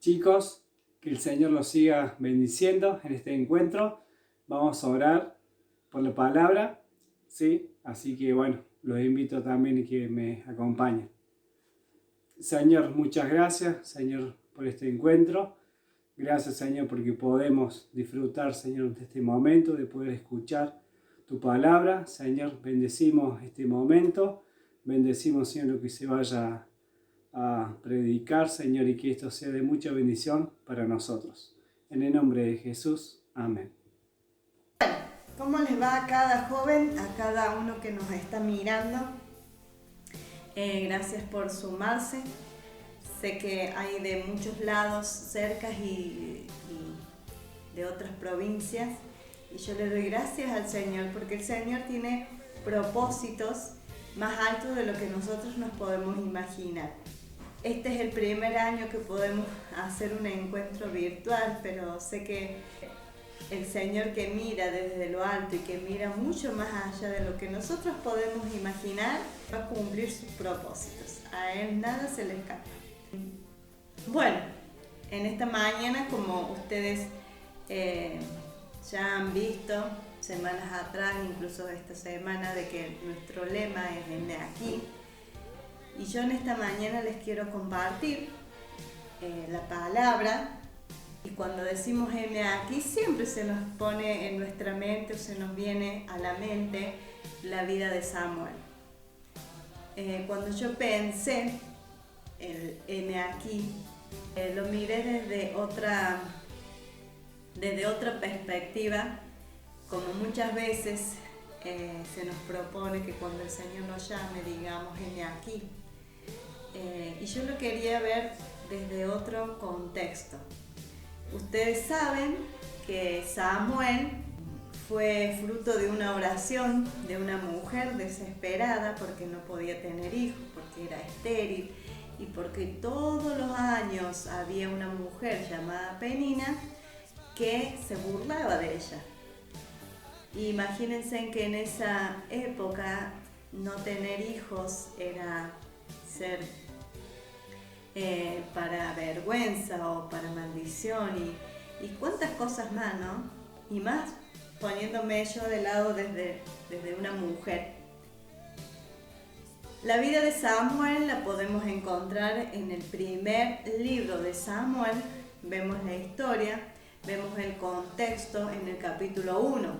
Chicos, que el Señor los siga bendiciendo en este encuentro. Vamos a orar por la palabra, ¿sí? Así que bueno, los invito también a que me acompañen. Señor, muchas gracias, Señor, por este encuentro. Gracias, Señor, porque podemos disfrutar, Señor, de este momento, de poder escuchar tu palabra. Señor, bendecimos este momento. Bendecimos, Señor, lo que se vaya a predicar, Señor, y que esto sea de mucha bendición para nosotros. En el nombre de Jesús, amén. ¿Cómo les va a cada joven, a cada uno que nos está mirando? Gracias por sumarse. Sé que hay de muchos lados cercas y de otras provincias. Y yo le doy gracias al Señor porque el Señor tiene propósitos más altos de lo que nosotros nos podemos imaginar. Este es el primer año que podemos hacer un encuentro virtual, pero sé que el Señor, que mira desde lo alto y que mira mucho más allá de lo que nosotros podemos imaginar, va a cumplir sus propósitos. A Él nada se le escapa. Bueno, en esta mañana, como ustedes ya han visto semanas atrás, incluso esta semana, de que nuestro lema es "Heme aquí", y yo en esta mañana les quiero compartir la palabra. Y cuando decimos "heme aquí", siempre se nos pone en nuestra mente o se nos viene a la mente la vida de Samuel. Cuando yo pensé el "heme aquí", lo miré desde otra perspectiva, como muchas veces se nos propone que cuando el Señor nos llame digamos "heme aquí". Y yo lo quería ver desde otro contexto. Ustedes saben que Samuel fue fruto de una oración de una mujer desesperada porque no podía tener hijos, porque era estéril y porque todos los años había una mujer llamada Penina que se burlaba de ella. Y imagínense que en esa época no tener hijos era ser para vergüenza o para maldición y cuántas cosas más, ¿no? Y más poniéndome yo de lado desde una mujer. La vida de Samuel la podemos encontrar en el primer libro de Samuel. Vemos la historia, vemos el contexto en el capítulo 1.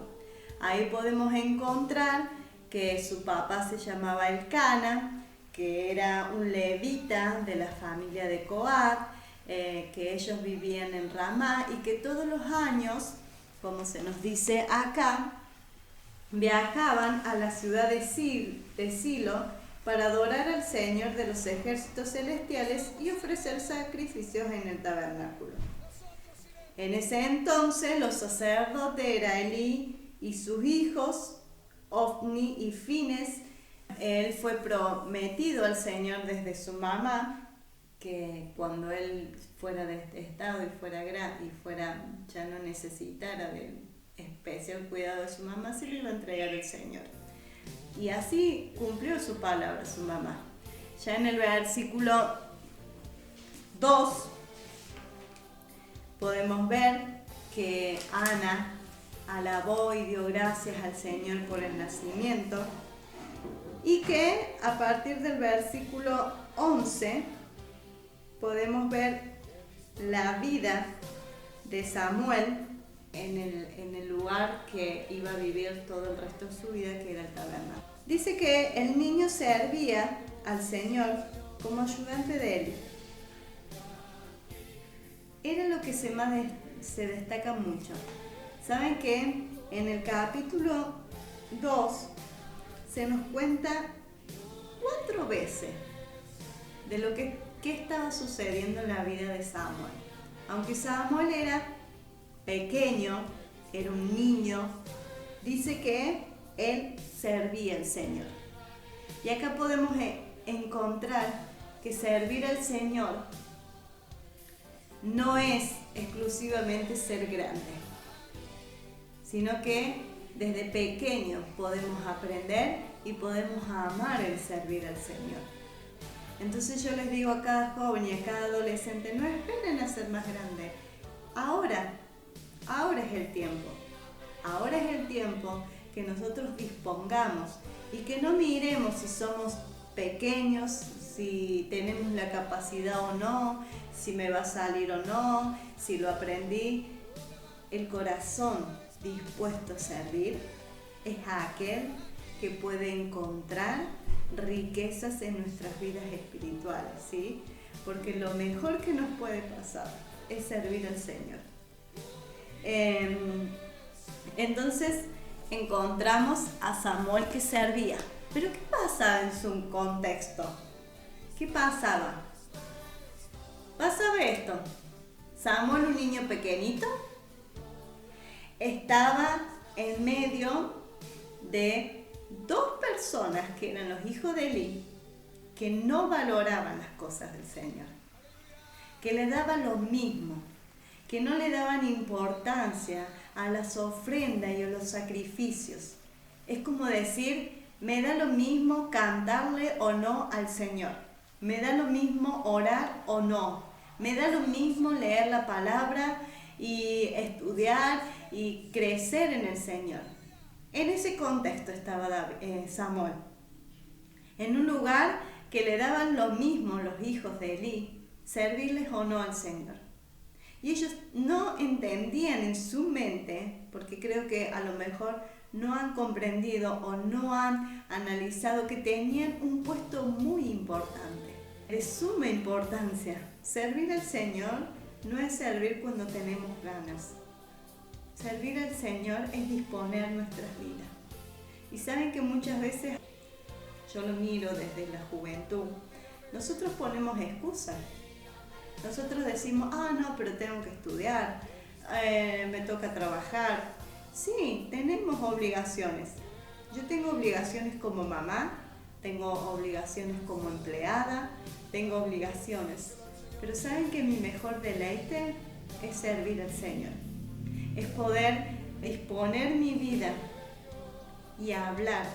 Ahí podemos encontrar que su papá se llamaba Elcana, que era un levita de la familia de Coat, que ellos vivían en Ramá y que todos los años, como se nos dice acá, viajaban a la ciudad de Silo para adorar al Señor de los ejércitos celestiales y ofrecer sacrificios en el tabernáculo. En ese entonces los sacerdotes eran Elí y sus hijos, Ofni y Fines. Él fue prometido al Señor desde su mamá, que cuando él fuera de este estado y fuera ya no necesitara del especial cuidado de su mamá, se lo iba a entregar al Señor. Y así cumplió su palabra su mamá. Ya en el versículo 2 podemos ver que Ana alabó y dio gracias al Señor por el nacimiento. Y que a partir del versículo 11 podemos ver la vida de Samuel en el lugar que iba a vivir todo el resto de su vida, que era el tabernáculo. Dice que el niño servía al Señor como ayudante de él. Era lo que se destaca mucho. ¿Saben que en el capítulo 2 se nos cuenta 4 veces de lo que estaba sucediendo en la vida de Samuel? Aunque Samuel era pequeño, era un niño, dice que él servía al Señor. Y acá podemos encontrar que servir al Señor no es exclusivamente ser grande, sino que desde pequeños podemos aprender y podemos amar el servir al Señor. Entonces yo les digo a cada joven y a cada adolescente, no esperen a ser ser más grande. Ahora es el tiempo. Ahora es el tiempo que nosotros dispongamos y que no miremos si somos pequeños, si tenemos la capacidad o no, si me va a salir o no, si lo aprendí. El corazón dispuesto a servir es aquel que puede encontrar riquezas en nuestras vidas espirituales, ¿sí? Porque lo mejor que nos puede pasar es servir al Señor. Entonces encontramos a Samuel que servía. Pero ¿qué pasaba en su contexto? ¿Qué pasaba? Pasaba esto. Samuel, un niño pequeñito, estaba en medio de dos personas que eran los hijos de Elí, que no valoraban las cosas del Señor, que le daban lo mismo, que no le daban importancia a las ofrendas y a los sacrificios. Es como decir, me da lo mismo cantarle o no al Señor, me da lo mismo orar o no, me da lo mismo leer la palabra y estudiar y crecer en el Señor. En ese contexto estaba Samuel, en un lugar que le daban lo mismo los hijos de Elí, servirles o no al Señor. Y ellos no entendían en su mente, porque creo que a lo mejor no han comprendido o no han analizado que tenían un puesto muy importante, de suma importancia. Servir al Señor no es servir cuando tenemos ganas. Servir al Señor es disponer nuestras vidas. Y saben que muchas veces, yo lo miro desde la juventud, nosotros ponemos excusas. Nosotros decimos, no, pero tengo que estudiar, me toca trabajar. Sí, tenemos obligaciones. Yo tengo obligaciones como mamá, tengo obligaciones como empleada, tengo obligaciones. Pero ¿saben que mi mejor deleite es servir al Señor? Es poder disponer mi vida y hablar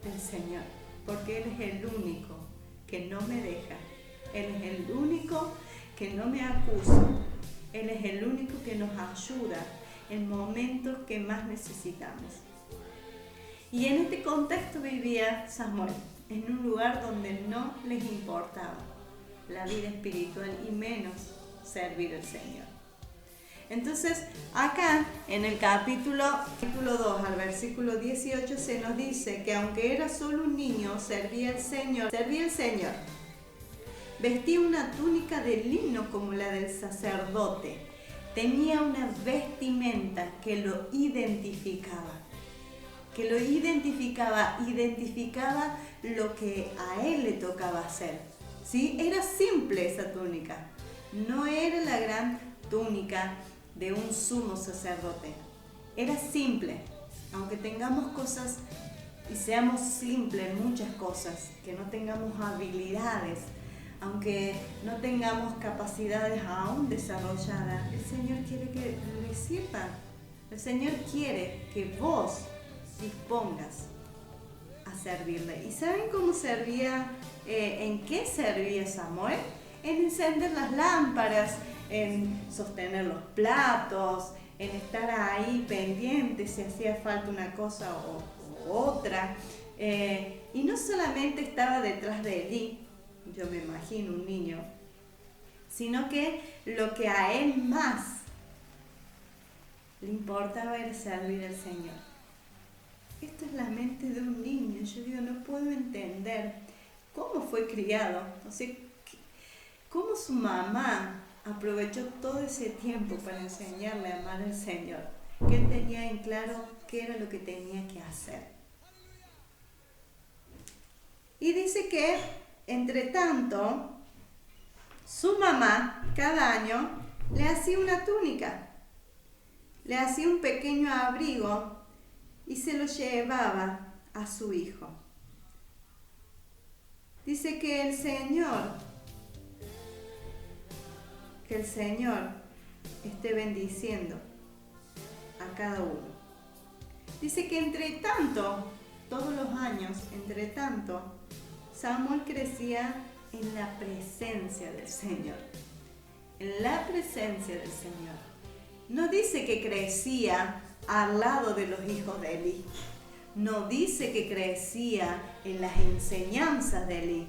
del Señor, porque Él es el único que no me deja. Él es el único que no me acusa. Él es el único que nos ayuda en momentos que más necesitamos. Y en este contexto vivía Samuel, en un lugar donde no les importaba la vida espiritual y menos servir al Señor. Entonces, acá en el capítulo 2 al versículo 18 se nos dice que aunque era solo un niño, servía al Señor. Vestía una túnica de lino como la del sacerdote. Tenía una vestimenta que lo identificaba. Identificaba lo que a él le tocaba hacer. ¿Sí? Era simple esa túnica. No era la gran túnica de un sumo sacerdote. Era simple. Aunque tengamos cosas y seamos simples en muchas cosas, que no tengamos habilidades, aunque no tengamos capacidades aún desarrolladas, el Señor quiere que le sirvan. El Señor quiere que vos dispongas a servirle. ¿Y saben cómo servía? ¿En qué servía Samuel? En encender las lámparas, en sostener los platos, en estar ahí pendiente si hacía falta una cosa o otra. Y no solamente estaba detrás de Elí, yo me imagino un niño, sino que lo que a él más le importaba era servir al Señor. Esto es la mente de un niño. Yo digo, no puedo entender cómo fue criado, o sea, cómo su mamá aprovechó todo ese tiempo para enseñarle a amar al Señor, que él tenía en claro qué era lo que tenía que hacer. Y dice que entre tanto, su mamá cada año le hacía una túnica, le hacía un pequeño abrigo y se lo llevaba a su hijo. Dice que el Señor esté bendiciendo a cada uno. Dice que entre tanto, todos los años, entre tanto, Samuel crecía en la presencia del Señor. en la presencia del Señor. No dice que crecía al lado de los hijos de Elí. No dice que crecía en las enseñanzas de Elí.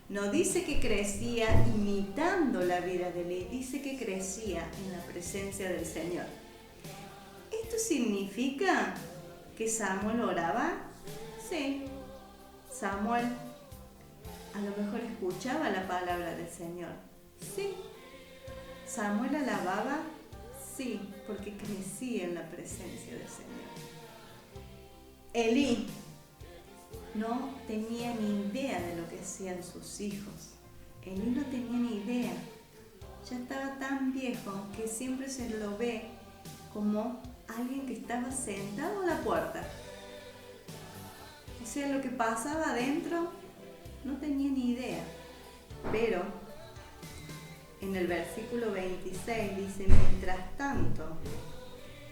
No dice que crecía imitando la vida de Elí. Dice que crecía en la presencia del Señor. ¿Esto significa que Samuel oraba? Sí. Samuel a lo mejor escuchaba la palabra del Señor. Sí. Samuel alababa. Sí, porque crecía en la presencia del Señor. Elí no tenía ni idea de lo que hacían sus hijos. Elí no tenía ni idea. Ya estaba tan viejo que siempre se lo ve como alguien que estaba sentado a la puerta. O sea, lo que pasaba adentro no tenía ni idea. Pero en el versículo 26 dice: mientras tanto,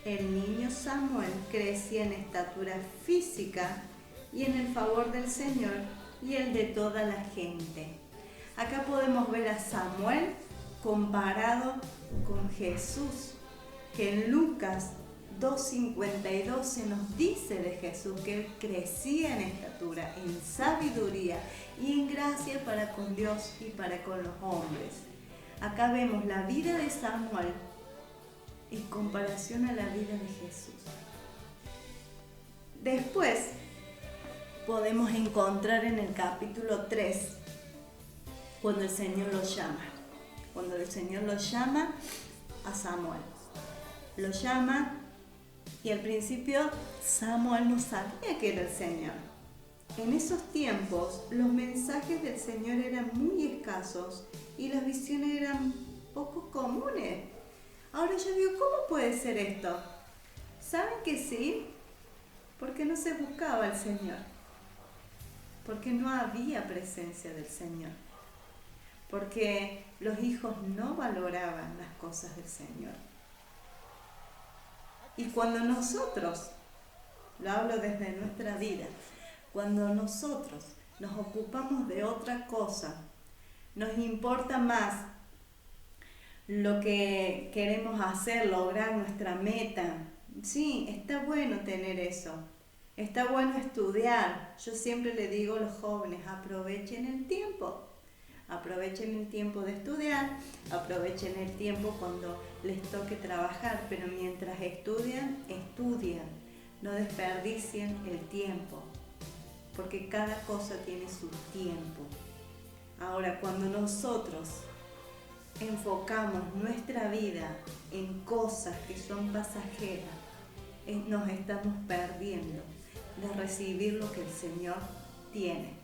el niño Samuel crecía en estatura física y en el favor del Señor y el de toda la gente. Acá podemos ver a Samuel comparado con Jesús, que en Lucas 2:52 se nos dice de Jesús que él crecía en estatura, en sabiduría y en gracia para con Dios y para con los hombres. Acá vemos la vida de Samuel en comparación a la vida de Jesús. Después podemos encontrar en el capítulo 3 cuando el Señor lo llama. Cuando el Señor lo llama a Samuel. Lo llama y al principio Samuel no sabía que era el Señor. En esos tiempos los mensajes del Señor eran muy escasos y las visiones eran poco comunes. Ahora yo digo, ¿cómo puede ser esto? ¿Saben que sí? Porque no se buscaba al Señor. Porque no había presencia del Señor. Porque los hijos no valoraban las cosas del Señor. Y cuando nosotros, lo hablo desde nuestra vida, cuando nosotros nos ocupamos de otra cosa, nos importa más lo que queremos hacer, lograr nuestra meta. Sí, está bueno tener eso. Está bueno estudiar. Yo siempre le digo a los jóvenes, aprovechen el tiempo. Aprovechen el tiempo de estudiar, aprovechen el tiempo cuando les toque trabajar, pero mientras estudian, no desperdicien el tiempo, porque cada cosa tiene su tiempo. Ahora, cuando nosotros enfocamos nuestra vida en cosas que son pasajeras, nos estamos perdiendo de recibir lo que el Señor tiene.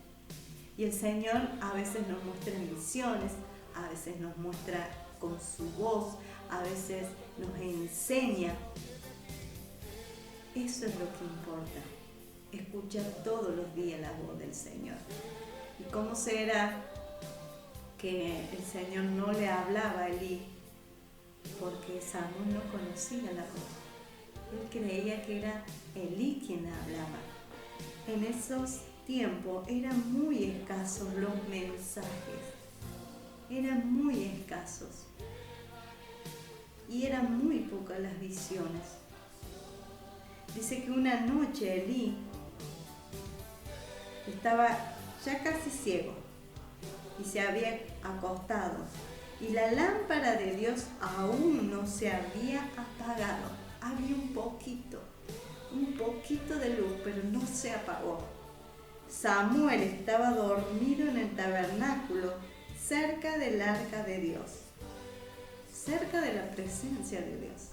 Y el Señor a veces nos muestra en visiones, a veces nos muestra con su voz, a veces nos enseña. Eso es lo que importa, escuchar todos los días la voz del Señor. ¿Y cómo será que el Señor no le hablaba a Elí? Porque Samuel no conocía la voz. Él creía que era Elí quien hablaba. En esos tiempos eran muy escasos los mensajes. Eran muy escasos. Y eran muy pocas las visiones. Dice que una noche Elí estaba ya casi ciego y se había acostado y la lámpara de Dios aún no se había apagado. Había un poquito de luz, pero no se apagó. Samuel estaba dormido en el tabernáculo cerca del arca de Dios, cerca de la presencia de Dios.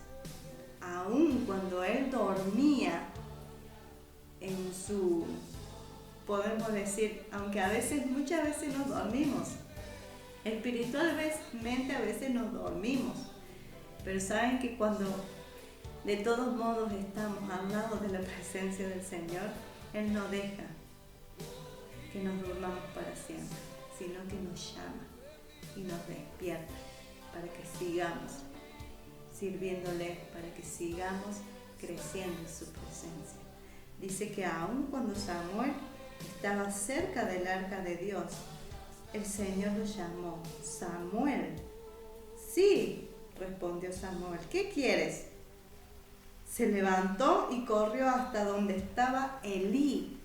Aún cuando él dormía en su, podemos decir, aunque muchas veces nos dormimos, espiritualmente a veces nos dormimos, pero saben que cuando de todos modos estamos al lado de la presencia del Señor, Él no deja que nos durmamos para siempre, sino que nos llama y nos despierta para que sigamos sirviéndole, para que sigamos creciendo en su presencia. Dice que aun cuando Samuel estaba cerca del arca de Dios, el Señor lo llamó: Samuel, Sí, respondió Samuel, ¿qué quieres? Se levantó y corrió hasta donde estaba Elí.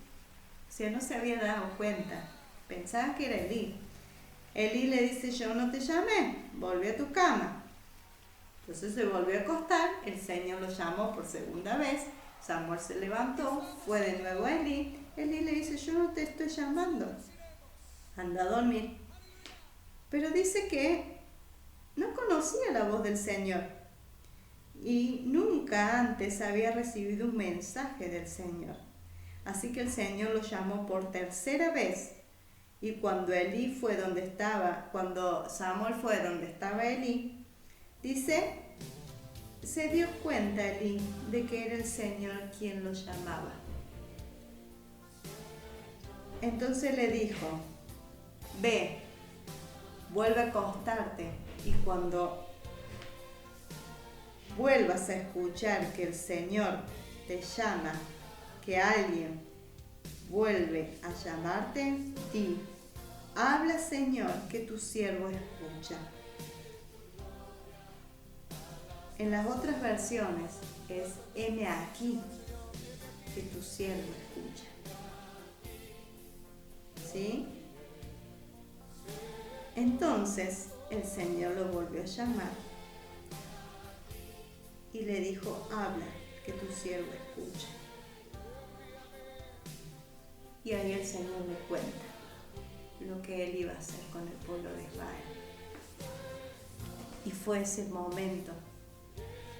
O sea, no se había dado cuenta. Pensaba que era Elí. Elí le dice, yo no te llamé, volví a tu cama. Entonces se volvió a acostar, el Señor lo llamó por segunda vez, Samuel se levantó, fue de nuevo a Elí. Elí le dice, yo no te estoy llamando, anda a dormir. Pero dice que no conocía la voz del Señor y nunca antes había recibido un mensaje del Señor. Así que el Señor lo llamó por tercera vez. Y cuando Samuel fue donde estaba Elí, dice, se dio cuenta Elí de que era el Señor quien lo llamaba. Entonces le dijo, ve, vuelve a acostarte y cuando vuelvas a escuchar que el Señor te llama, que alguien vuelve a llamarte, di, habla Señor, que tu siervo escucha. En las otras versiones es, heme aquí, que tu siervo escucha. ¿Sí? Entonces el Señor lo volvió a llamar y le dijo, habla, que tu siervo escucha. Y ahí el Señor le cuenta lo que Él iba a hacer con el pueblo de Israel. Y fue ese momento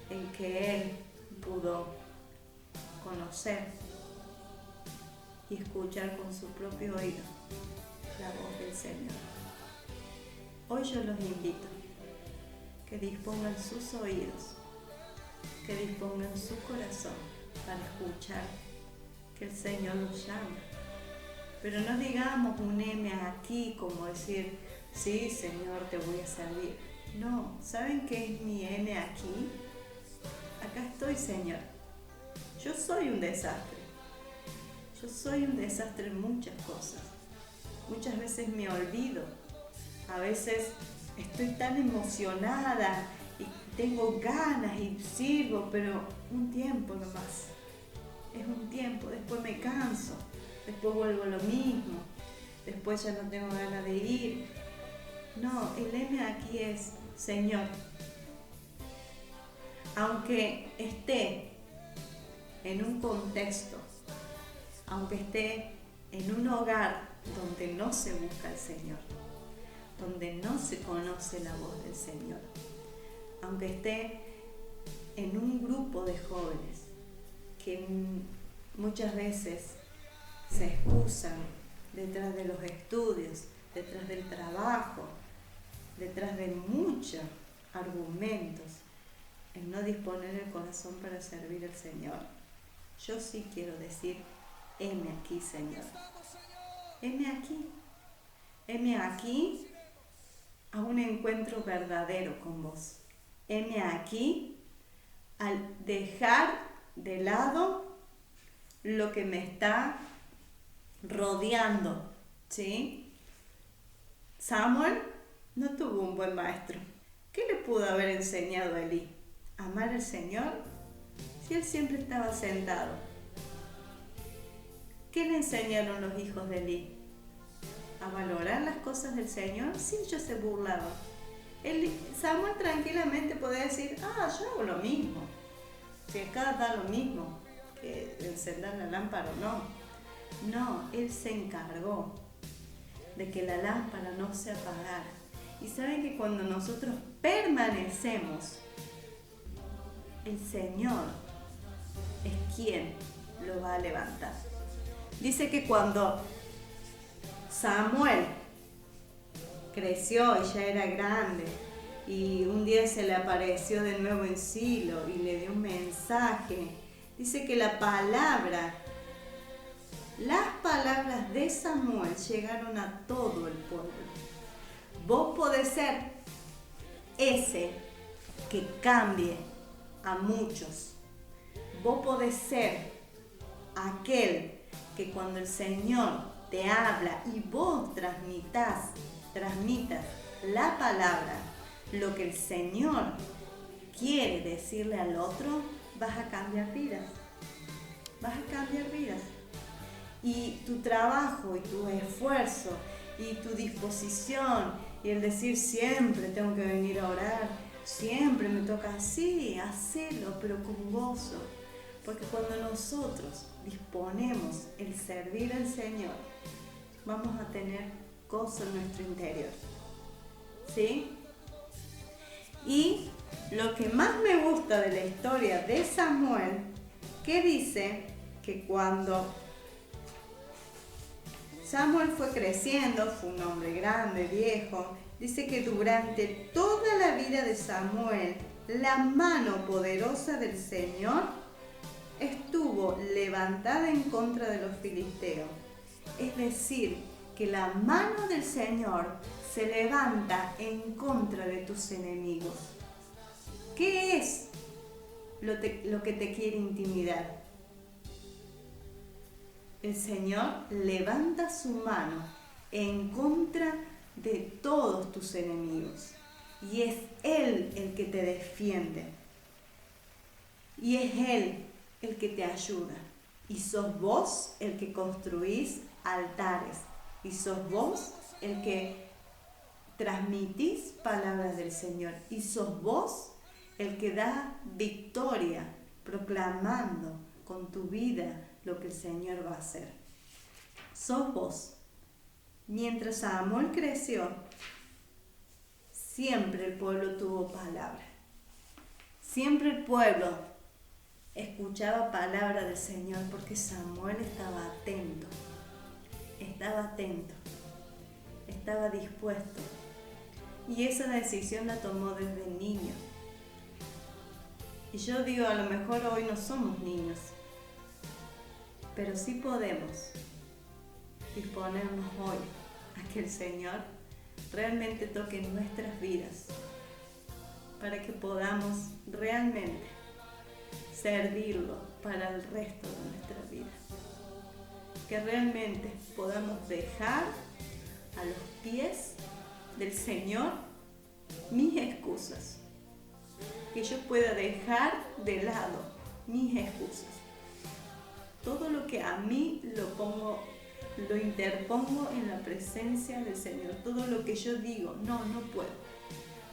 en que Él pudo conocer y escuchar con su propio oído la voz del Señor. Hoy yo los invito que dispongan sus oídos, que dispongan su corazón para escuchar que el Señor los llama. Pero no digamos un heme aquí como decir, sí Señor, te voy a servir. No, ¿saben qué es mi heme aquí? Acá estoy, Señor. Yo soy un desastre. Yo soy un desastre en muchas cosas. Muchas veces me olvido. A veces estoy tan emocionada y tengo ganas y sirvo, pero un tiempo nomás. Es un tiempo, después me canso, después vuelvo a lo mismo, después ya no tengo ganas de ir. No, el lema aquí es, Señor, aunque esté en un contexto, aunque esté en un hogar donde no se busca al Señor, donde no se conoce la voz del Señor, aunque esté en un grupo de jóvenes que muchas veces se excusan detrás de los estudios, detrás del trabajo, detrás de muchos argumentos en no disponer el corazón para servir al Señor. Yo sí quiero decir, heme aquí, Señor. Heme aquí. Heme aquí a un encuentro verdadero con vos. Heme aquí al dejar de lado lo que me está rodeando, ¿sí? Samuel no tuvo un buen maestro. ¿Qué le pudo haber enseñado a Elí? ¿Amar al Señor? Si él siempre estaba sentado. ¿Qué le enseñaron los hijos de Elí? ¿A valorar las cosas del Señor? Sí, ellos se burlaban. Samuel tranquilamente podía decir, yo hago lo mismo. Si acá da lo mismo, que encender la lámpara o no. No, él se encargó de que la lámpara no se apagara. Y saben que cuando nosotros permanecemos, el Señor es quien lo va a levantar. Dice que cuando Samuel creció y ya era grande y un día se le apareció de nuevo en Silo y le dio un mensaje, dice que las palabras de Samuel llegaron a todo el pueblo. Vos podés ser ese que cambie a muchos. Vos podés ser aquel que cuando el Señor te habla y vos transmitas la palabra, lo que el Señor quiere decirle al otro, vas a cambiar vidas. Vas a cambiar vidas. Y tu trabajo y tu esfuerzo y tu disposición y el decir siempre tengo que venir a orar, siempre me toca así, hacerlo, pero con gozo. Porque cuando nosotros disponemos el servir al Señor, vamos a tener gozo en nuestro interior. ¿Sí? Y lo que más me gusta de la historia de Samuel, que dice que cuando Samuel fue creciendo, fue un hombre grande, viejo, dice que durante toda la vida de Samuel, la mano poderosa del Señor estuvo levantada en contra de los filisteos. Es decir, que la mano del Señor se levanta en contra de tus enemigos. ¿Qué es lo que te quiere intimidar? El Señor levanta su mano en contra de todos tus enemigos. Y es Él el que te defiende. Y es Él el que te ayuda. Y sos vos el que construís altares. Y sos vos el que transmitís palabras del Señor. Y sos vos el que da victoria proclamando con tu vida lo que el Señor va a hacer. Sos vos. Mientras Samuel creció, siempre el pueblo tuvo palabra. Siempre el pueblo escuchaba palabra del Señor porque Samuel estaba atento. Estaba dispuesto. Y esa decisión la tomó desde niño. Y yo digo, a lo mejor hoy no somos niños, pero sí podemos disponernos hoy a que el Señor realmente toque nuestras vidas para que podamos realmente servirlo para el resto de nuestra vida. Que realmente podamos dejar a los pies del Señor mis excusas. Que yo pueda dejar de lado mis excusas. Todo lo que a mí lo interpongo en la presencia del Señor. Todo lo que yo digo, no puedo.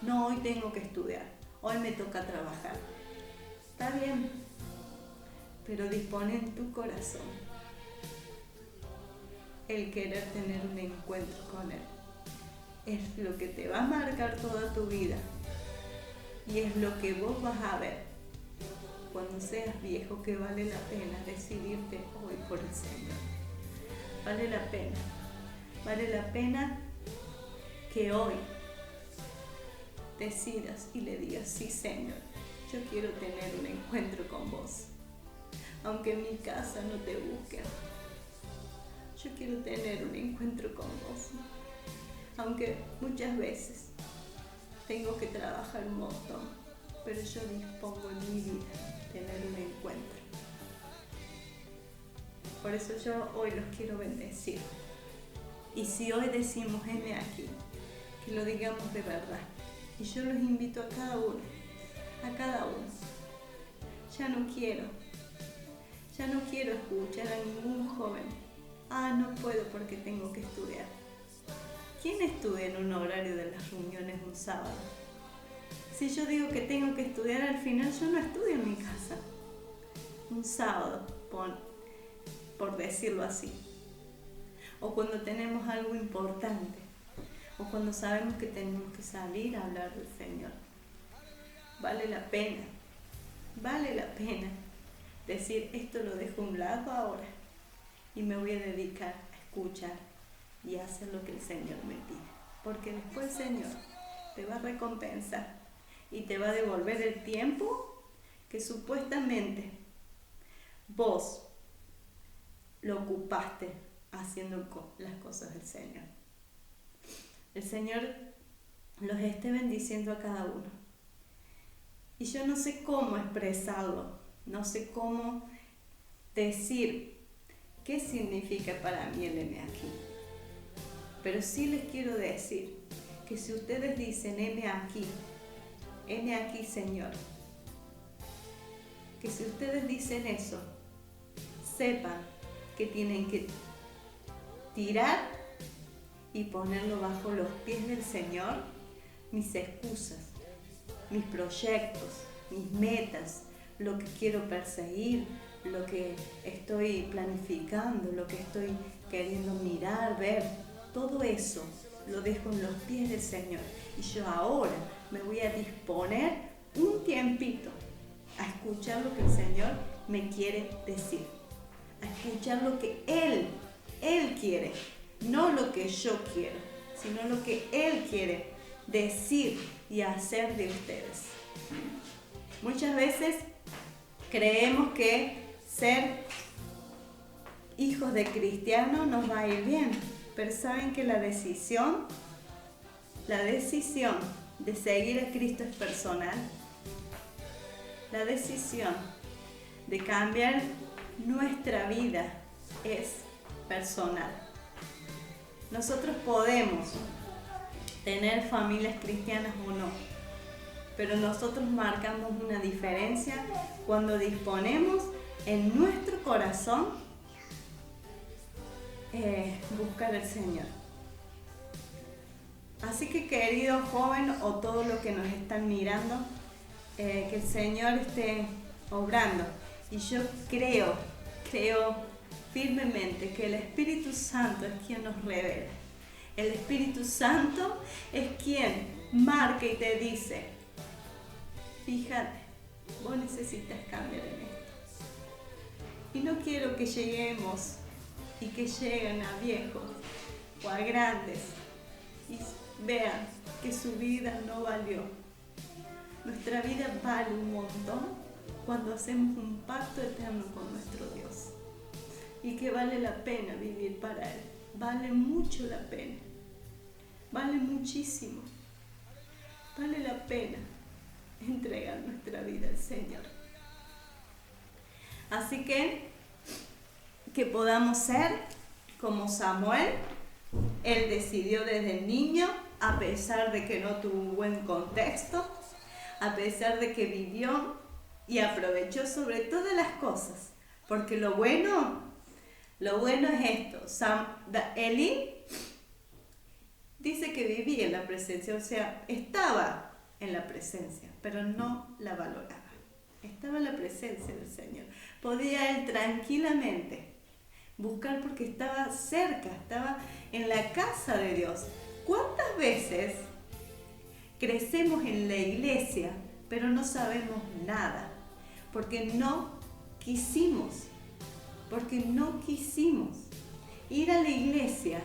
No, hoy tengo que estudiar. Hoy me toca trabajar. Está bien, pero dispone en tu corazón el querer tener un encuentro con Él. Es lo que te va a marcar toda tu vida. Y es lo que vos vas a ver cuando seas viejo, que vale la pena decidirte hoy por el Señor. Vale la pena. Vale la pena que hoy decidas y le digas, sí, Señor, yo quiero tener un encuentro con vos. Aunque en mi casa no te busquen, yo quiero tener un encuentro con vos. Aunque muchas veces tengo que trabajar un montón, pero yo dispongo en mi vida tener un encuentro. Por eso yo hoy los quiero bendecir. Y si hoy decimos, heme aquí, que lo digamos de verdad. Y yo los invito a cada uno. Ya no quiero escuchar a ningún joven. No puedo porque tengo que estudiar. ¿Quién estudia en un horario de las reuniones un sábado? Si yo digo que tengo que estudiar, al final yo no estudio en mi casa. Un sábado, por decirlo así. O cuando tenemos algo importante. O cuando sabemos que tenemos que salir a hablar del Señor. Vale la pena decir, esto lo dejo a un lado ahora y me voy a dedicar a escuchar y a hacer lo que el Señor me pide. Porque después el Señor te va a recompensar y te va a devolver el tiempo que supuestamente vos lo ocupaste haciendo las cosas del Señor. El Señor los esté bendiciendo a cada uno. Y yo no sé cómo expresarlo, no sé cómo decir qué significa para mí el heme aquí. Pero sí les quiero decir que si ustedes dicen, heme aquí, Señor, que si ustedes dicen eso, sepan que tienen que tirar y ponerlo bajo los pies del Señor, mis excusas, mis proyectos, mis metas, lo que quiero perseguir, lo que estoy planificando, lo que estoy queriendo mirar, ver, todo eso lo dejo en los pies del Señor. Y yo ahora me voy a disponer un tiempito a escuchar lo que el Señor me quiere decir, a escuchar lo que Él quiere, no lo que yo quiero, sino lo que Él quiere decir y hacer de ustedes. Muchas veces creemos que ser hijos de cristianos nos va a ir bien, pero saben que la decisión de seguir a Cristo es personal. La decisión de cambiar nuestra vida es personal. Nosotros podemos tener familias cristianas o no, pero nosotros marcamos una diferencia cuando disponemos en nuestro corazón buscar al Señor. Así que, querido joven o todos los que nos están mirando, que el Señor esté obrando. Y yo creo firmemente que el Espíritu Santo es quien nos revela. El Espíritu Santo es quien marca y te dice, fíjate, vos necesitas cambiar en esto. Y no quiero que lleguemos y que lleguen a viejos o a grandes y vean que su vida no valió. Nuestra vida vale un montón cuando hacemos un pacto eterno con nuestro Dios. Y que vale la pena vivir para Él. Vale mucho la pena. Vale muchísimo. Vale la pena entregar nuestra vida al Señor. Así que podamos ser como Samuel. Él decidió desde niño, a pesar de que no tuvo un buen contexto, a pesar de que vivió y aprovechó sobre todas las cosas. Porque lo bueno es esto. Elí dice que vivía en la presencia, o sea, estaba en la presencia, pero no la valoraba. Estaba en la presencia del Señor. Podía él tranquilamente buscar porque estaba cerca, estaba en la casa de Dios. ¿Cuántas veces crecemos en la iglesia, pero no sabemos nada? Porque no quisimos ir a la iglesia.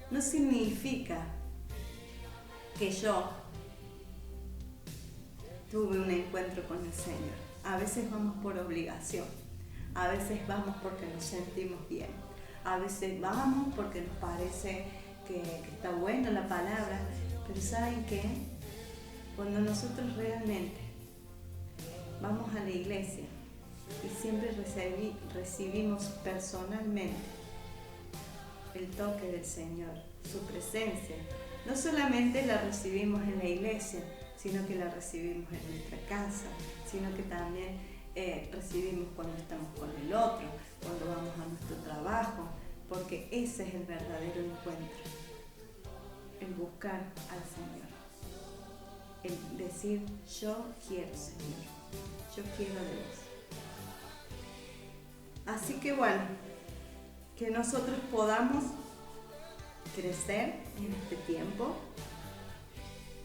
No significa que yo tuve un encuentro con el Señor. A veces vamos por obligación, a veces vamos porque nos sentimos bien, a veces vamos porque nos parece que está buena la palabra, pero ¿saben qué? Cuando nosotros realmente vamos a la iglesia y siempre recibimos personalmente el toque del Señor, su presencia, no solamente la recibimos en la iglesia, sino que la recibimos en nuestra casa, sino que también recibimos cuando estamos con el otro, cuando vamos a nuestro trabajo, porque ese es el verdadero encuentro, el buscar al Señor, el decir, yo quiero, Señor, yo quiero a Dios. Así que bueno, que nosotros podamos crecer en este tiempo.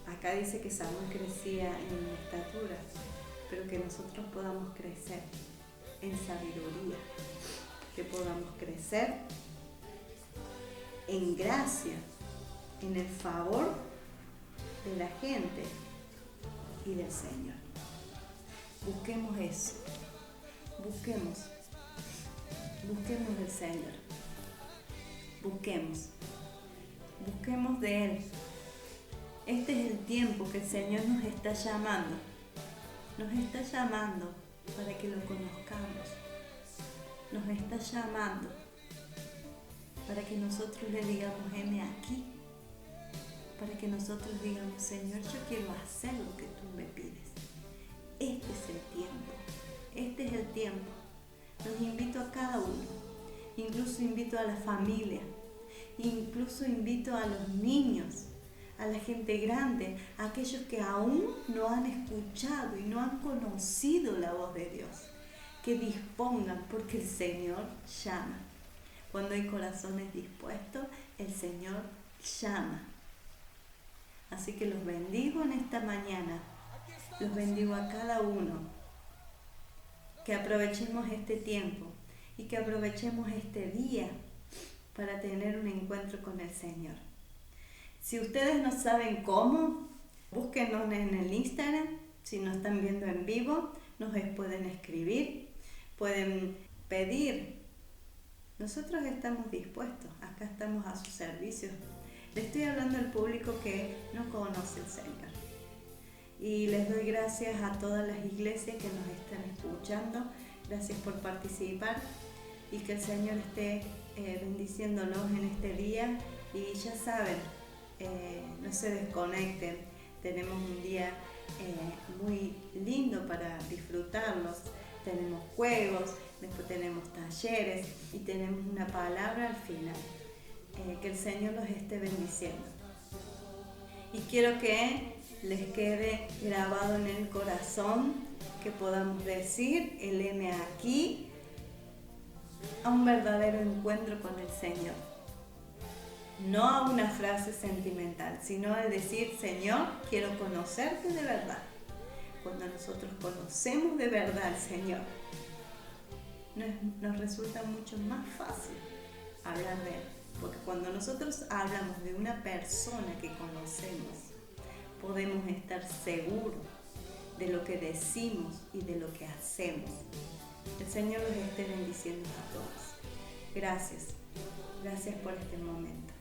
Acá dice que Samuel crecía en estatura, pero que nosotros podamos crecer en sabiduría, que podamos crecer en gracia, en el favor de la gente y del Señor. Busquemos eso, busquemos del Señor, busquemos de Él. Este es el tiempo que el Señor nos está llamando para que lo conozcamos, nos está llamando para que nosotros le digamos, heme aquí, para que nosotros digamos, Señor, yo quiero hacer lo que tú me pides. Este es el tiempo, este es el tiempo. Los invito a cada uno, incluso invito a la familia, incluso invito a los niños, a la gente grande, a aquellos que aún no han escuchado y no han conocido la voz de Dios, que dispongan porque el Señor llama. Cuando hay corazones dispuestos, el Señor llama. Así que los bendigo en esta mañana, los bendigo a cada uno, que aprovechemos este tiempo y que aprovechemos este día para tener un encuentro con el Señor. Si ustedes no saben cómo, búsquenos en el Instagram. Si nos están viendo en vivo, nos pueden escribir, pueden pedir. Nosotros estamos dispuestos, acá estamos a su servicio. Le estoy hablando al público que no conoce al Señor. Y les doy gracias a todas las iglesias que nos están escuchando. Gracias por participar y que el Señor esté bendiciéndolos en este día. Y ya saben, no se desconecten. Tenemos un día muy lindo para disfrutarlos. Tenemos juegos, después tenemos talleres y tenemos una palabra al final. Que el Señor los esté bendiciendo. Y quiero que les quede grabado en el corazón que podamos decir el M aquí a un verdadero encuentro con el Señor. No a una frase sentimental, sino al decir, Señor, quiero conocerte de verdad. Cuando nosotros conocemos de verdad al Señor, nos resulta mucho más fácil hablar de Él. Porque cuando nosotros hablamos de una persona que conocemos, podemos estar seguros de lo que decimos y de lo que hacemos. El Señor los esté bendiciendo a todos. Gracias. Gracias por este momento.